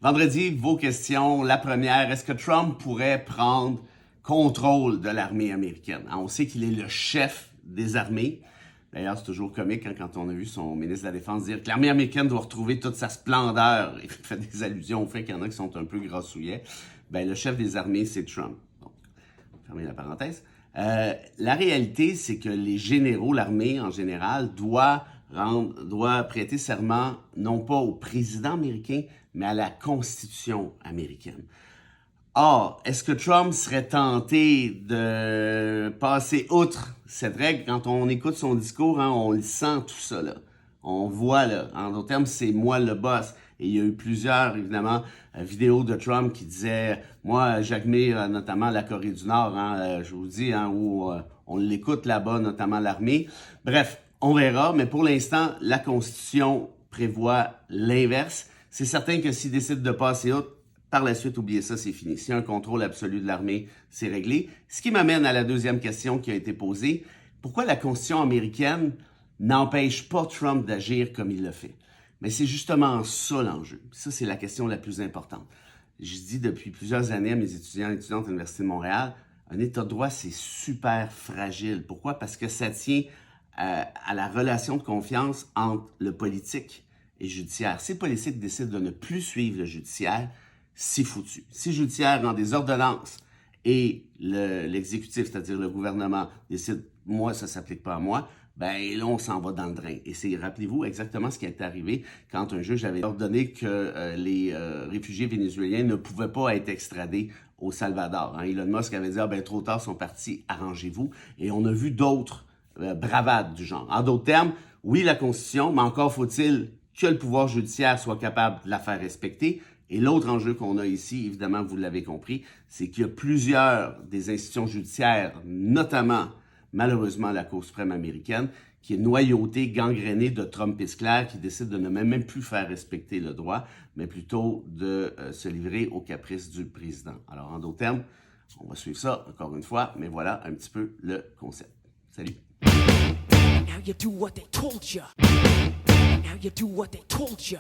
Vendredi, vos questions. La première, est-ce que Trump pourrait prendre contrôle de l'armée américaine? On sait qu'il est le chef des armées. D'ailleurs, c'est toujours comique quand on a vu son ministre de la Défense dire que l'armée américaine doit retrouver toute sa splendeur. Il fait des allusions au fait qu'il y en a qui sont un peu grassouillets. Le chef des armées, c'est Trump. Donc, fermez la parenthèse. La réalité, c'est que les généraux, l'armée en général, doit prêter serment non pas au président américain, mais à la Constitution américaine. Or, est-ce que Trump serait tenté de passer outre cette règle? Quand on écoute son discours, on le sent tout ça, là. On voit, là, en d'autres termes, c'est moi le boss. Et il y a eu plusieurs, évidemment, vidéos de Trump qui disaient, moi, j'admire notamment la Corée du Nord, je vous dis, où on l'écoute là-bas, notamment l'armée. Bref, on verra, mais pour l'instant, la Constitution prévoit l'inverse. C'est certain que s'il décide de passer outre, par la suite, oubliez ça, c'est fini. S'il y a un contrôle absolu de l'armée, c'est réglé. Ce qui m'amène à la deuxième question qui a été posée. Pourquoi la Constitution américaine n'empêche pas Trump d'agir comme il le fait? Mais c'est justement ça l'enjeu. Ça, c'est la question la plus importante. Je dis depuis plusieurs années à mes étudiants et étudiantes à l'Université de Montréal, un État de droit, c'est super fragile. Pourquoi? Parce que ça tient à la relation de confiance entre le politique et judiciaire. Si le politique décide de ne plus suivre le judiciaire, c'est foutu. Si le judiciaire rend des ordonnances et l'exécutif, c'est-à-dire le gouvernement, décide « moi, ça ne s'applique pas à moi », là, on s'en va dans le drain. Et c'est, rappelez-vous, exactement ce qui est arrivé quand un juge avait ordonné que les réfugiés vénézuéliens ne pouvaient pas être extradés au Salvador. Elon Musk avait dit « trop tard, sont partis, arrangez-vous ». Et on a vu d'autres bravades du genre. En d'autres termes, oui, la Constitution, mais encore faut-il que le pouvoir judiciaire soit capable de la faire respecter. Et l'autre enjeu qu'on a ici, évidemment, vous l'avez compris, c'est qu'il y a plusieurs des institutions judiciaires, notamment, malheureusement, la Cour suprême américaine, qui est noyautée, gangrénée de Trumpistes clairs qui décident de ne même plus faire respecter le droit, mais plutôt de se livrer aux caprices du président. Alors, en d'autres termes, on va suivre ça, encore une fois, mais voilà un petit peu le concept. Salut! Now you do what they told you. Now you do what they told you.